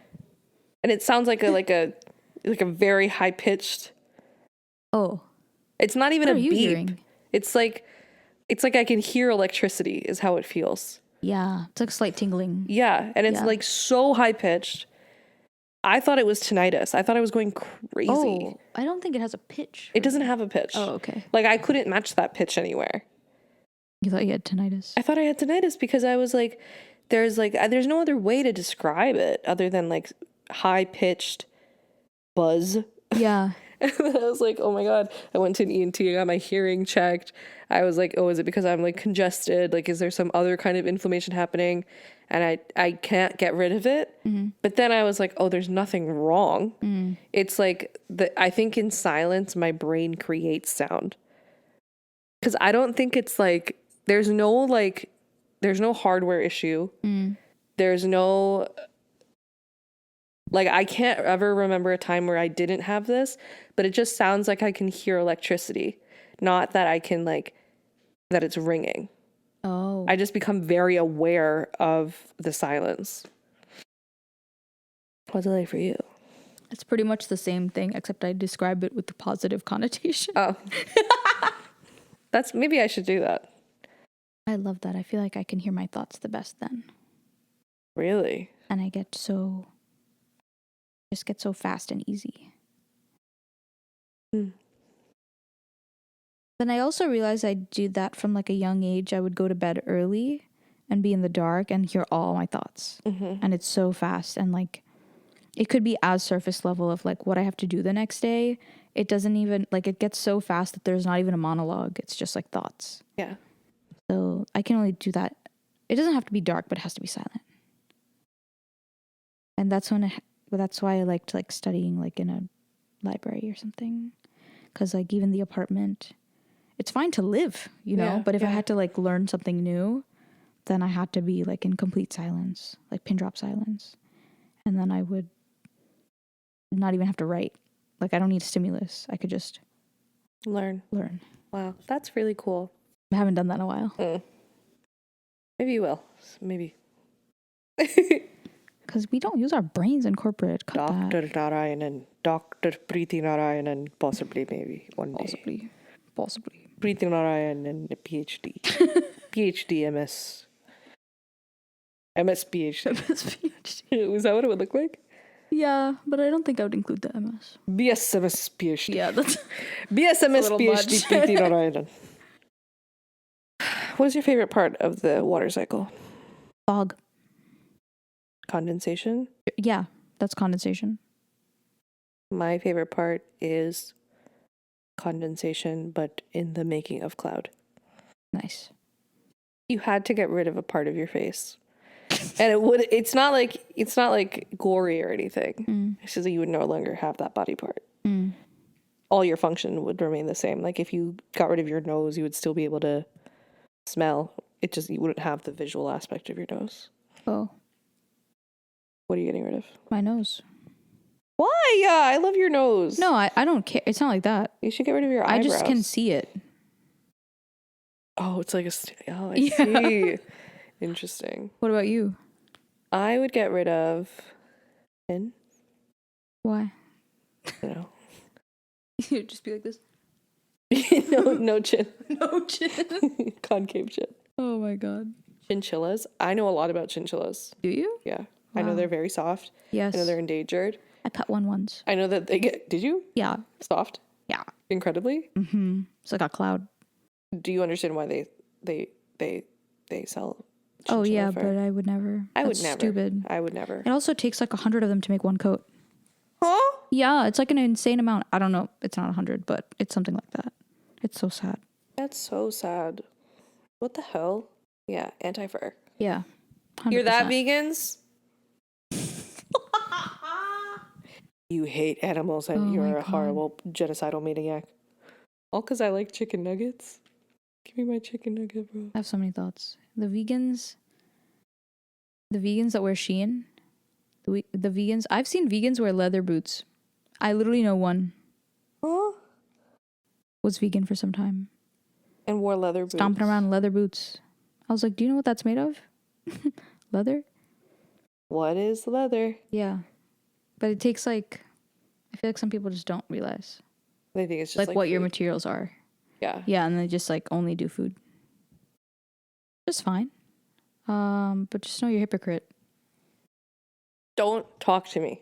And it sounds like a very high pitched. Oh. It's not even What a are you beep. hearing? It's like I can hear electricity is how it feels. Yeah. It's like slight tingling. Yeah, and it's like so high pitched. I thought it was tinnitus. I thought I was going crazy. Oh, I don't think it has a pitch. It doesn't have a pitch. Oh, okay. Like I couldn't match that pitch anywhere. You thought you had tinnitus? I thought I had tinnitus because I was like, there's no other way to describe it other than like high pitched buzz. Yeah. And then I was like, oh my God. I went to an ENT, I got my hearing checked. I was like, oh, is it because I'm like congested? Like, is there some other kind of inflammation happening? And I can't get rid of it. But then I was like, oh, there's nothing wrong. It's like, I think in silence, my brain creates sound. Because I don't think it's like, there's no hardware issue. There's no, like, I can't ever remember a time where I didn't have this, but it just sounds like I can hear electricity. Not that I can that it's ringing. Oh. I just become very aware of the silence. What's it like for you? It's pretty much the same thing, except I describe it with the positive connotation. Oh. Maybe I should do that. I love that. I feel like I can hear my thoughts the best then. Really? And I get so fast and easy. Then I also realized I did that from like a young age. I would go to bed early and be in the dark and hear all my thoughts. And it's so fast. And like, it could be as surface level of like what I have to do the next day. It doesn't even, like, it gets so fast that there's not even a monologue. It's just like thoughts. Yeah. So I can only do that. It doesn't have to be dark, but it has to be silent. And that's that's why I liked like studying like in a library or something. Because like even the apartment, it's fine to live, you know, Yeah, but if I yeah. had to like learn something new, then I had to be like in complete silence, like pin drop silence. And then I would not even have to write. Like I don't need stimulus. I could just Learn. learn. Wow, that's really cool. I haven't done that in a while. Maybe you will. Maybe. Because we don't use our brains in corporate. Cut Dr. that. Narayanan, Dr. Preeti Narayanan, possibly, maybe one day. Possibly. Preeti Narayanan, PhD. PhD, MS. MS PhD. PhD. Is that what it would look like? Yeah, but I don't think I would include the MS. BSMS PhD. Yeah, that's BSMS little PhD, much. Preeti Narayanan. What is your favorite part of the water cycle? fog. Condensation. Yeah, that's condensation. My favorite part is condensation, but in the making of cloud. Nice. You had to get rid of a part of your face. And it's not like gory or anything. It's just that you would no longer have that body part. All your function would remain the same. Like if you got rid of your nose, you would still be able to smell. It just, you wouldn't have the visual aspect of your nose. Oh, What are you getting rid of? my nose. Why? Yeah, I love your nose. No, I don't care. It's not like that. You should get rid of your eyebrows. I just can see it. Oh, it's like I Yeah. see. Interesting. What about you? I would get rid of chin. Why? You know. You'd just be like this. no chin. No chin. Concave chin. Oh my god. Chinchillas. I know a lot about chinchillas. Do you? Yeah. I know Wow. they're very soft. Yes. I know they're endangered. I pet one once. I know that they get, did you? Yeah. Soft? Yeah. Incredibly? Mm-hmm. It's like a cloud. Do you understand why they sell Oh chinchilla yeah, fur? but I would never. I would That's never. Stupid. I would never. It also takes like 100 of them to make one coat. Huh? Yeah, it's like an insane amount. I don't know. It's not 100, but it's something like that. It's so sad. That's so sad. What the hell? Yeah, anti-fur. Yeah. 100%. You're that vegans? You hate animals and Oh you're my a God. horrible genocidal maniac. All because I like chicken nuggets? Give me my chicken nugget, bro. I have so many thoughts. The vegans that wear Shein, the vegans, I've seen vegans wear leather boots. I literally know one Huh? was vegan for some time. And wore leather boots. Stomping around in leather boots. I was like, do you know what that's made of? Leather? What is leather? Yeah. But it takes like, I feel like some people just don't realize They think it's just like what your food. materials are. Yeah. Yeah, and they just like only do food. Just fine. But just know you're a hypocrite. Don't talk to me.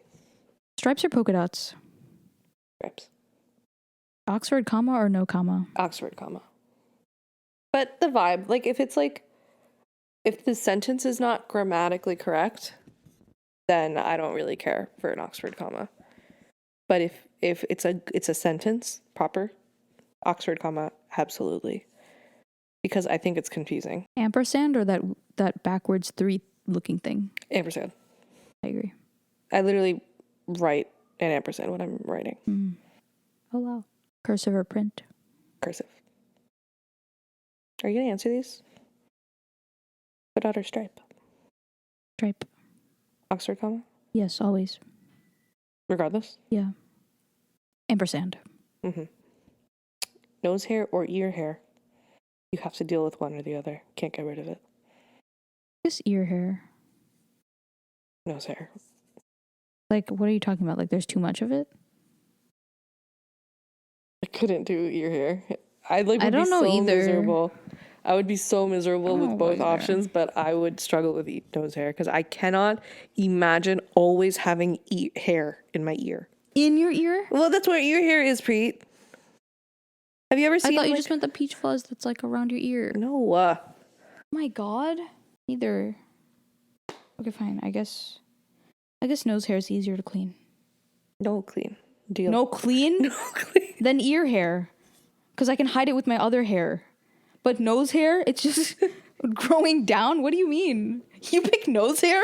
Stripes or polka dots? Stripes. Oxford comma or no comma? Oxford comma. But the vibe, like if the sentence is not grammatically correct, then I don't really care for an Oxford comma. But if it's a sentence proper, Oxford comma, absolutely. Because I think it's confusing. Ampersand or that backwards 3 looking thing? Ampersand. I agree. I literally write an ampersand when I'm writing. Oh wow. Cursive or print? Cursive. Are you gonna answer these? Put out or stripe? Stripe. Oxford comma? Yes, always. Regardless? Yeah. Ampersand. Nose hair or ear hair? You have to deal with one or the other. Can't get rid of it. This ear hair. Nose hair. Like, what are you talking about? Like, there's too much of it? I couldn't do ear hair. I would I don't be know so either. miserable. I would be so miserable I with don't both either. options, but I would struggle with nose hair because I cannot imagine always having hair in my ear. In your ear? Well, that's what ear hair is, Preet. Have you ever I seen? thought you just meant the peach fuzz that's like around your ear. No. Oh my god. Neither. Okay, fine. I guess nose hair is easier to clean. No clean. Deal. No clean? No clean. Then ear hair. Because I can hide it with my other hair. But nose hair, it's just growing down? What do you mean? You pick nose hair?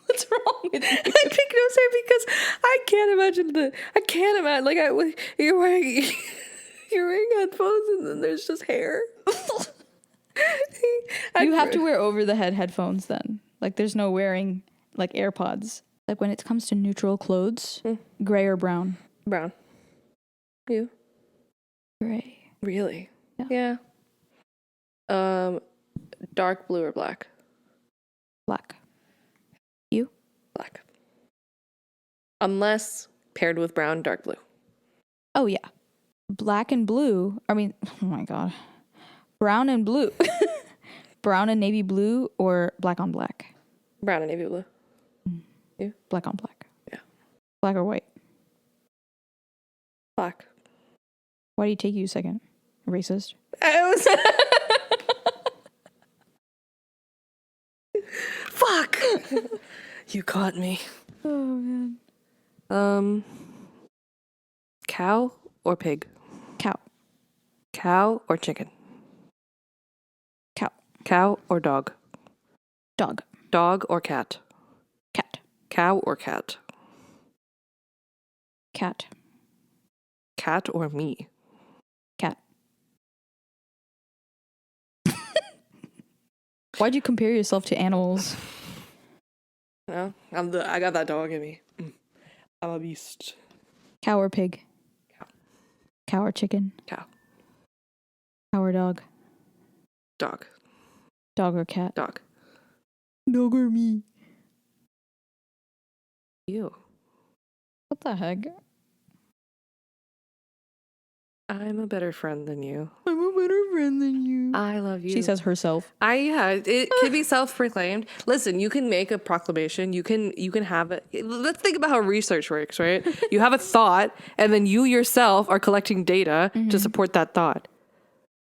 What's wrong with you? I pick nose hair because I can't imagine like you're wearing headphones and then there's just hair. You have to wear over the head headphones then. Like there's no wearing like AirPods. Like when it comes to neutral clothes, gray or brown? Brown. You? Gray. Really? Yeah. Dark blue or black? Black. You? Black. Unless paired with brown, dark blue. Oh yeah. Black and blue. I mean, oh my god. Brown and blue. Brown and navy blue or black on black? Brown and navy blue. You? Black on black. Yeah. Black or white? Black. Why do you take you a second? Racist. Fuck. You caught me. Oh man. Cow or pig? Cow. Cow or chicken? Cow. Cow or dog? Dog. Dog or cat? Cat. Cow or cat? Cat. Cat or me? Cat. Why'd you compare yourself to animals? No, I got that dog in me. I'm a beast. Cow or pig? Cow. Cow or chicken? Cow. Cow or dog? Dog. Dog or cat? Dog. Dog or me? You. What the heck? I'm a better friend than you. I'm a better friend than you. I love you. She says herself. It could be self-proclaimed. Listen, you can make a proclamation. You can have it. Let's think about how research works, right? You have a thought, and then you yourself are collecting data to support that thought.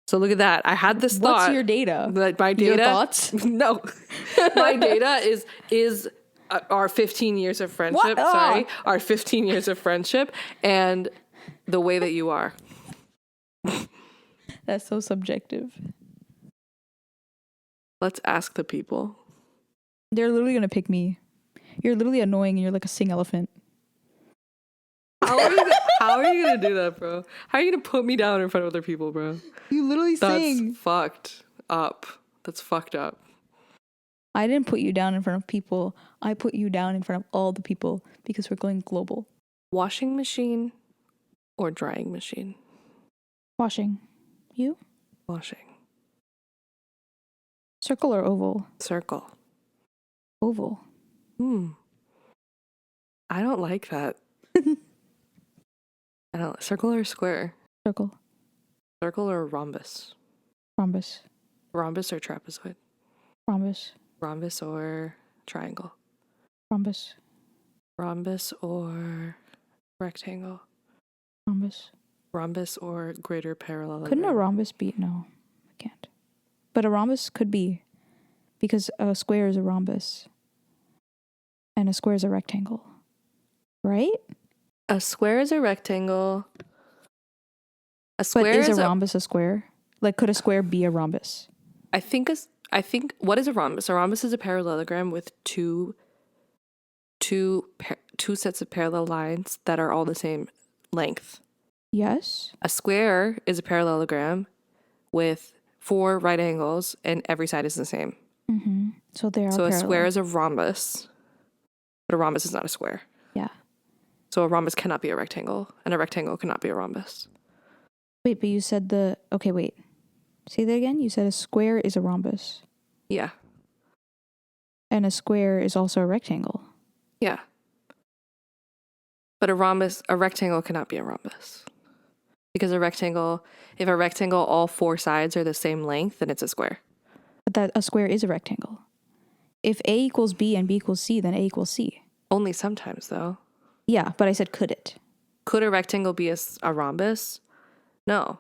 So look at that. I had this thought. What's your data? That my data. Your thoughts? No, my data is our 15 years of friendship. What? Oh. Sorry, our 15 years of friendship, and the way that you are. That's so subjective. Let's ask the people. They're literally gonna pick me. You're literally annoying and you're like a sing elephant. How are you gonna do that, bro? How are you gonna put me down in front of other people, bro? You literally sing. That's fucked up. That's fucked up. I didn't put you down in front of people. I put you down in front of all the people because we're going global. Washing machine or drying machine? Washing. You? Washing. Circle or oval? Circle. Oval. I don't like that. I don't. Circle or square? Circle. Circle or rhombus? Rhombus. Rhombus or trapezoid? Rhombus. Rhombus or triangle? Rhombus. Rhombus or rectangle? Rhombus. Rhombus or greater parallelogram? Couldn't a rhombus be? No, I can't. But a rhombus could be, because a square is a rhombus and a square is a rectangle, right? A square is a rectangle. A square But is a rhombus a square? Like, could a square be a rhombus? I think what is a rhombus? A rhombus is a parallelogram with two sets of parallel lines that are all the same length. Yes. A square is a parallelogram with 4 right angles and every side is the same. Mm-hmm. So they are So parallel. a square is a rhombus, but a rhombus is not a square. Yeah. So a rhombus cannot be a rectangle, and a rectangle cannot be a rhombus. Wait, but you said okay, wait. Say that again? You said a square is a rhombus. Yeah. And a square is also a rectangle. Yeah. But a rectangle cannot be a rhombus. Because if a rectangle, all 4 sides are the same length, then it's a square. But that a square is a rectangle. If A equals B and B equals C, then A equals C. Only sometimes, though. Yeah, but I said could it? Could a rectangle be a rhombus? No.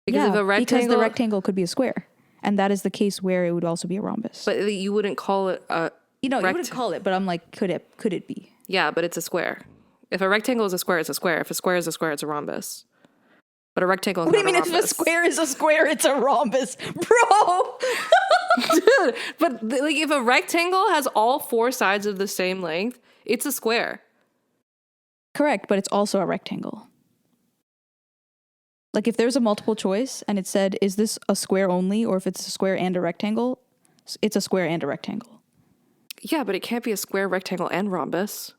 Because if a rectangle, because the rectangle could be a square, and that is the case where it would also be a rhombus. but you wouldn't call it a you wouldn't call it, but I'm like, could it be? yeah, but it's a square. If a rectangle is a square, it's a square. If a square is a square, it's a rhombus. But a rectangle is What do you not mean a if a rhombus. square is a square, it's a rhombus? Bro! Dude, but like if a rectangle has all four sides of the same length, it's a square. Correct, but it's also a rectangle. Like if there's a multiple choice and it said, is this a square only, or if it's a square and a rectangle, it's a square and a rectangle. Yeah, but it can't be a square, rectangle, and rhombus.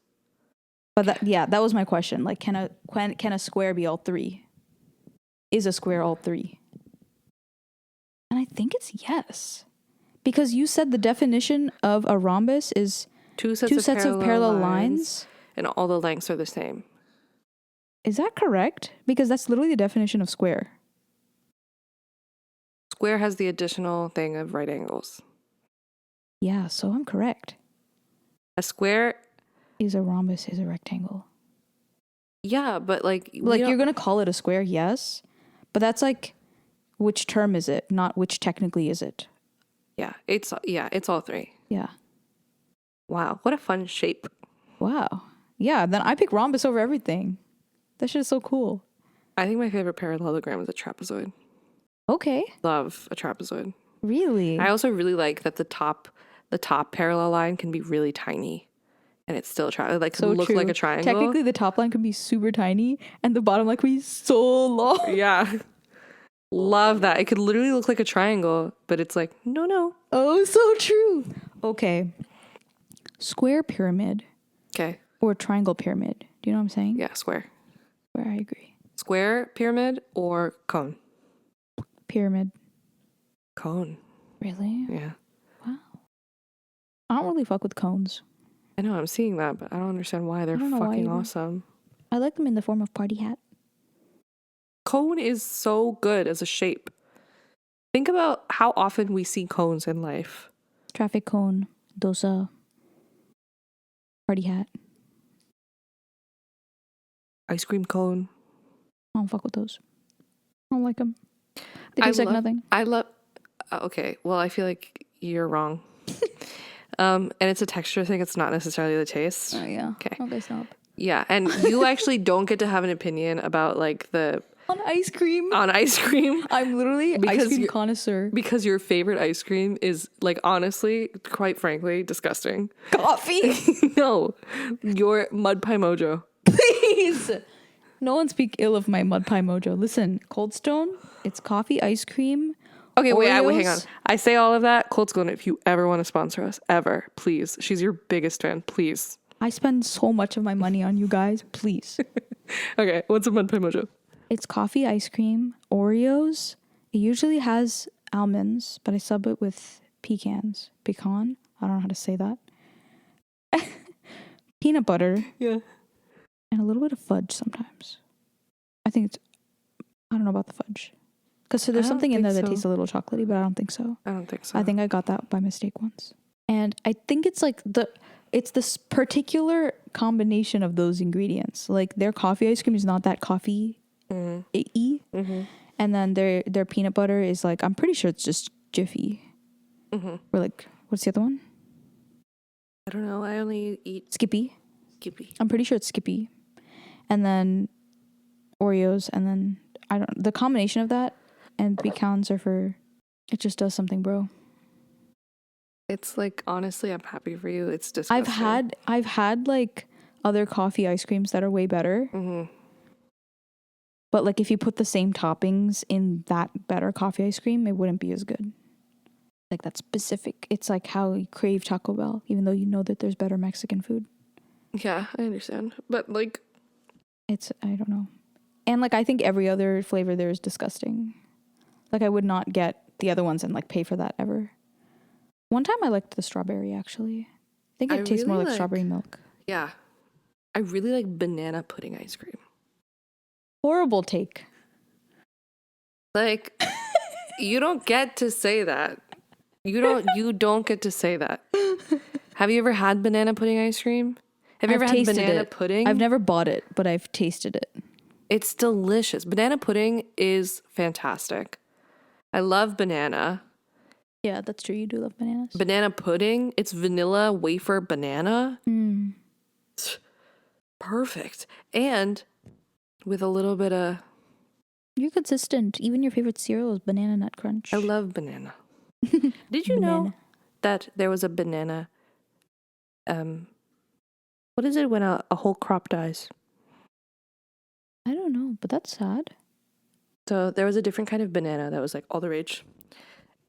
But that was my question. Like, can a square be all three? Is a square all three? And I think it's yes. Because you said the definition of a rhombus is Two sets of parallel lines, and all the lengths are the same. Is that correct? Because that's literally the definition of square. Square has the additional thing of right angles. Yeah, so I'm correct. A square Is a rhombus is a rectangle. yeah, but like You're going to call it a square, yes. But that's like, which term is it? Not which technically is it. it's all three. Yeah. Wow, what a fun shape. Wow. Yeah, then I pick rhombus over everything. That shit is so cool. I think my favorite parallelogram is a trapezoid. Okay. Love a trapezoid. Really? I also really like that the top parallel line can be really tiny, and it's still like so look true. like a triangle. Technically, the top line can be super tiny, and the bottom line can be so long. Yeah, love that. It could literally look like a triangle, but it's like no. Oh, so true. Okay. Square pyramid Okay, or triangle pyramid. Do you know what I'm saying? yeah, square, Where I agree. square pyramid or cone. Pyramid. Cone. Really? Yeah, Wow. I don't really fuck with cones. I know. I'm seeing that, but I don't understand why. They're don't know why fucking either. awesome. I like them in the form of party hat. Cone is so good as a shape. Think about how often we see cones in life. Traffic cone. Dosa. Party hat. Ice cream cone. I don't fuck with those. I don't like them. They taste like nothing. I love. Okay, well, I feel like you're wrong. And it's a texture thing. It's not necessarily the taste. Oh, yeah. Okay. Okay, stop. Yeah, and you actually don't get to have an opinion about like On ice cream. on ice cream I'm literally Because ice cream you're- connoisseur. because your favorite ice cream is like honestly, quite frankly, disgusting. Coffee. No, your mud pie mojo. Please. No one speak ill of my mud pie mojo. Listen, Cold Stone, it's coffee, ice cream. Okay, wait, hang on. Oreos. I say all of that. Cold Stone, if you ever want to sponsor us, ever, please. She's your biggest fan, please. I spend so much of my money on you guys. Please. Okay, what's a mud pie mojo? It's coffee, ice cream, Oreos. It usually has almonds, but I sub it with pecans. Pecan? I don't know how to say that. Peanut butter. Yeah. And a little bit of fudge sometimes. I don't know about the fudge. Because there's I something don't in there think that so. tastes a little chocolatey, but I don't think so. I don't think so. I think I got that by mistake once. And I think it's like it's this particular combination of those ingredients. Like their coffee ice cream is not that coffee-y. Mm-hmm. And then their peanut butter is like, I'm pretty sure it's just Jiffy. Mm-hmm. Or like, what's the other one? I don't know. I only eat Skippy. Skippy. I'm pretty sure it's Skippy. And then Oreos. And then the combination of that and pecans it just does something, bro. It's like, honestly, I'm happy for you. It's disgusting. I've had like other coffee ice creams that are way better. Mm-hmm. But like if you put the same toppings in that better coffee ice cream, it wouldn't be as good. Like that's specific. It's like how you crave Taco Bell, even though you know that there's better Mexican food. Yeah, I understand. But like, I don't know. And like I think every other flavor there is disgusting. Like I would not get the other ones and like pay for that ever. One time I liked the strawberry actually. I think it tastes more like strawberry milk. Yeah. I really like banana pudding ice cream. Horrible take. Like, you don't get to say that. You don't get to say that. Have you ever had banana pudding ice cream? Have you ever had banana pudding? I've never bought it, but I've tasted it. It's delicious. Banana pudding is fantastic. I love banana. Yeah, that's true. You do love bananas. Banana pudding, it's vanilla wafer banana. Mm. Perfect. And with a little bit of... You're consistent. Even your favorite cereal is Banana Nut Crunch. I love banana. Did you know that there was a banana... what is it when a whole crop dies? I don't know, but that's sad. So there was a different kind of banana that was like all the rage.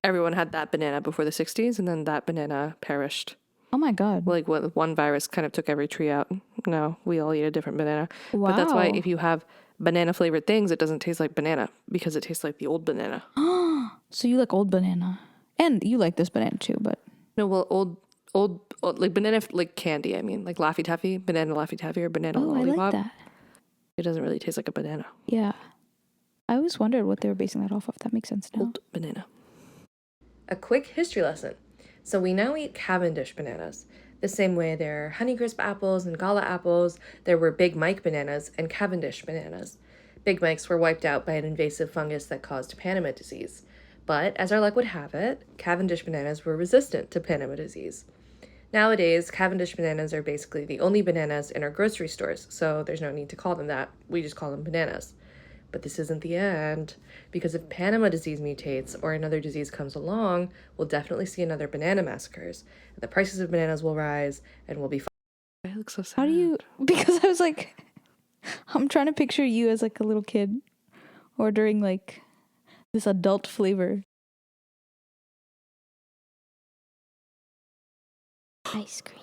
Everyone had that banana before the 60s, and then that banana perished. Oh my god. Like one virus kind of took every tree out. No, we all eat a different banana. Wow. But that's why if you have banana flavored things, it doesn't taste like banana because it tastes like the old banana. So you like old banana. And you like this banana too, but... No, well, old like banana, like candy, I mean. Like Laffy Taffy, banana Laffy Taffy or banana Oh, I lollipop. like that. It doesn't really taste like a banana. Yeah. I always wondered what they were basing that off of. That makes sense now. Old banana. A quick history lesson. So we now eat Cavendish bananas. The same way there are Honeycrisp apples and Gala apples, there were Big Mike bananas and Cavendish bananas. Big Mikes were wiped out by an invasive fungus that caused Panama disease. But, as our luck would have it, Cavendish bananas were resistant to Panama disease. Nowadays, Cavendish bananas are basically the only bananas in our grocery stores, so there's no need to call them that. We just call them bananas. But this isn't the end, because if Panama disease mutates or another disease comes along, we'll definitely see another banana massacres. And the prices of bananas will rise, and we'll be fine. I look so sad. How do you... Because I was like... I'm trying to picture you as like a little kid ordering like this adult flavor. Ice cream.